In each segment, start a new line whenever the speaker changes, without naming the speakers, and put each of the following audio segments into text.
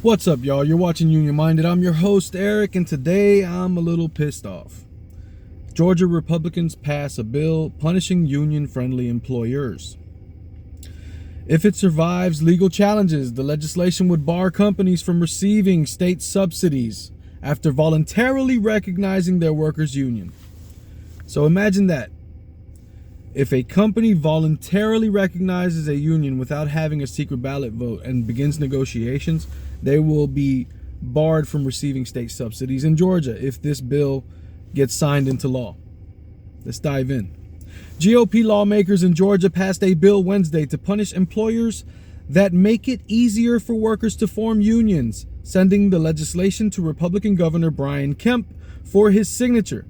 What's up, y'all? You're watching Union Minded. I'm your host, Eric, and today I'm a little pissed off. Georgia Republicans pass a bill punishing union-friendly employers. If it survives legal challenges, the legislation would bar companies from receiving state subsidies after voluntarily recognizing their workers' union. So imagine that. If a company voluntarily recognizes a union without having a secret ballot vote and begins negotiations, they will be barred from receiving state subsidies in Georgia if this bill gets signed into law. Let's dive in. GOP lawmakers in Georgia passed a bill Wednesday to punish employers that make it easier for workers to form unions, sending the legislation to Republican Governor Brian Kemp for his signature.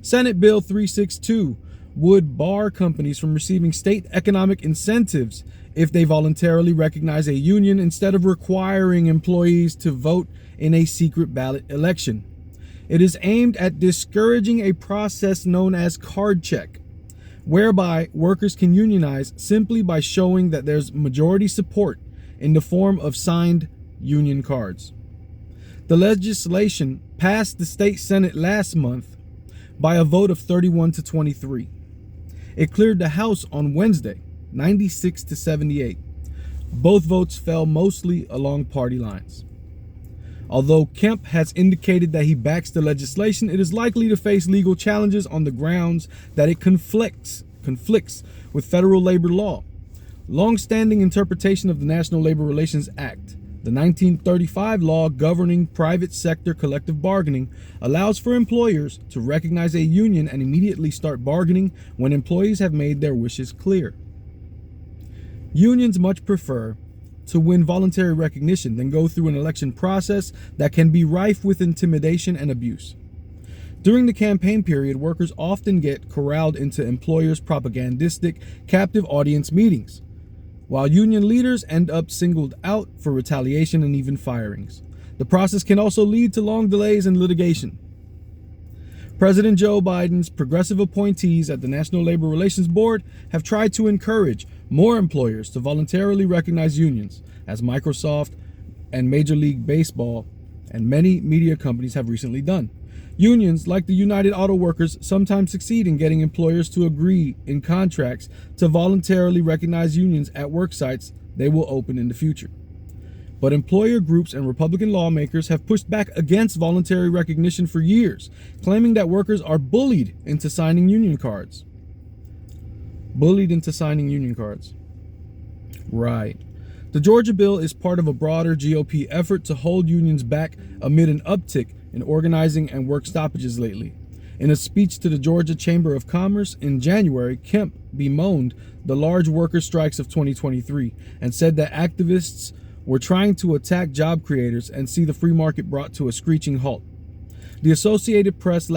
Senate Bill 362 would bar companies from receiving state economic incentives if they voluntarily recognize a union instead of requiring employees to vote in a secret ballot election. It is aimed at discouraging a process known as card check, whereby workers can unionize simply by showing that there's majority support in the form of signed union cards. The legislation passed the state Senate last month by a vote of 31 to 23. It cleared the House on Wednesday, 96 to 78. Both votes fell mostly along party lines. Although Kemp has indicated that he backs the legislation, it is likely to face legal challenges on the grounds that it conflicts with federal labor law. Long-standing interpretation of the National Labor Relations Act, the 1935 law governing private sector collective bargaining, allows for employers to recognize a union and immediately start bargaining when employees have made their wishes clear. Unions much prefer to win voluntary recognition than go through an election process that can be rife with intimidation and abuse. During the campaign period, workers often get corralled into employers' propagandistic captive audience meetings, while union leaders end up singled out for retaliation and even firings. The process can also lead to long delays and litigation. President Joe Biden's progressive appointees at the National Labor Relations Board have tried to encourage more employers to voluntarily recognize unions, as Microsoft and Major League Baseball and many media companies have recently done. Unions, like the United Auto Workers, sometimes succeed in getting employers to agree in contracts to voluntarily recognize unions at work sites they will open in the future. But employer groups and Republican lawmakers have pushed back against voluntary recognition for years, claiming that workers are bullied into signing union cards. Right. The Georgia bill is part of a broader GOP effort to hold unions back amid an uptick in organizing and work stoppages lately. In a speech to the Georgia Chamber of Commerce in January, Kemp bemoaned the large worker strikes of 2023 and said that activists were trying to attack job creators and see the free market brought to a screeching halt. The Associated Press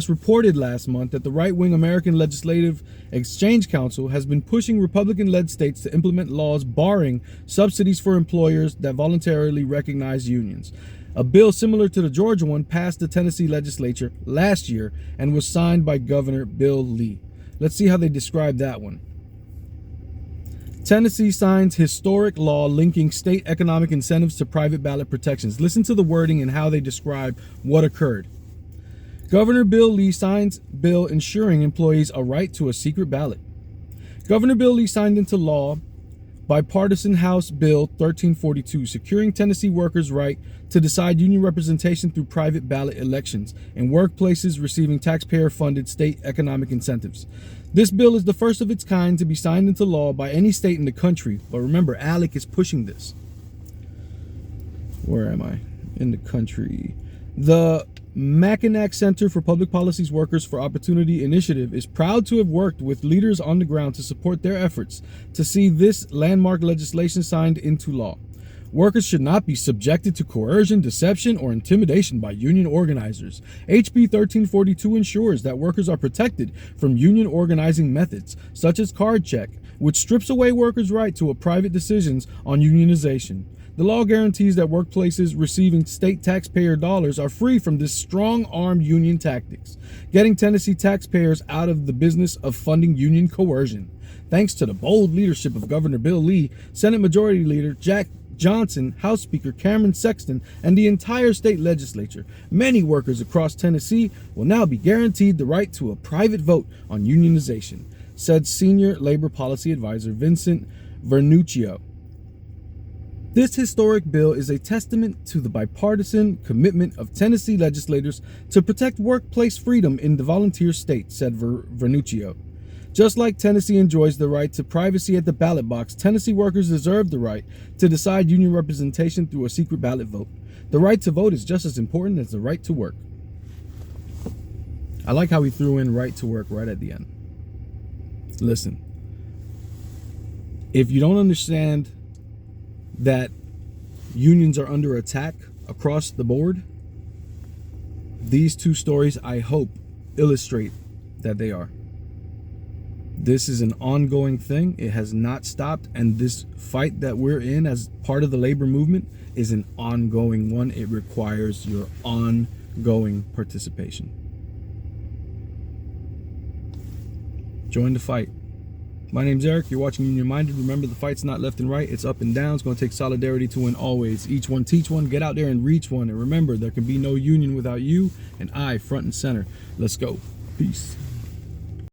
reported last month that the right-wing American Legislative Exchange Council has been pushing Republican-led states to implement laws barring subsidies for employers that voluntarily recognize unions. A bill similar to the Georgia one passed the Tennessee legislature last year and was signed by Governor Bill Lee. Let's see how they describe that one. Tennessee signs historic law linking state economic incentives to private ballot protections. Listen to the wording and how they describe what occurred. Governor Bill Lee signs bill ensuring employees a right to a secret ballot. Governor Bill Lee signed into law bipartisan House Bill 1342, securing Tennessee workers' right to decide union representation through private ballot elections in workplaces receiving taxpayer-funded state economic incentives. This bill is the first of its kind to be signed into law by any state in the country. But remember, ALEC is pushing this. Where am I? In the country. The Mackinac Center for Public Policy's Workers for Opportunity initiative is proud to have worked with leaders on the ground to support their efforts to see this landmark legislation signed into law. Workers should not be subjected to coercion, deception, or intimidation by union organizers. HB 1342 ensures that workers are protected from union organizing methods, such as card check, which strips away workers' right to private decisions on unionization. The law guarantees that workplaces receiving state taxpayer dollars are free from this strong-armed union tactics, getting Tennessee taxpayers out of the business of funding union coercion. Thanks to the bold leadership of Governor Bill Lee, Senate Majority Leader Jack Johnson, House Speaker Cameron Sexton, and the entire state legislature, many workers across Tennessee will now be guaranteed the right to a private vote on unionization, said Senior Labor Policy Advisor Vincent Vernuccio. This historic bill is a testament to the bipartisan commitment of Tennessee legislators to protect workplace freedom in the volunteer state, said Vernuccio. Just like Tennessee enjoys the right to privacy at the ballot box, Tennessee workers deserve the right to decide union representation through a secret ballot vote. The right to vote is just as important as the right to work. I like how he threw in right to work right at the end. Listen, if you don't understand that unions are under attack across the board, these two stories, I hope, illustrate that they are. This is an ongoing thing. It has not stopped, and this fight that we're in as part of the labor movement is an ongoing one. It requires your ongoing participation. Join the fight. My name's Eric. You're watching Union Minded. Remember, the fight's not left and right. It's up and down. It's going to take solidarity to win always. Each one teach one. Get out there and reach one. And remember, there can be no union without you and I front and center. Let's go. Peace.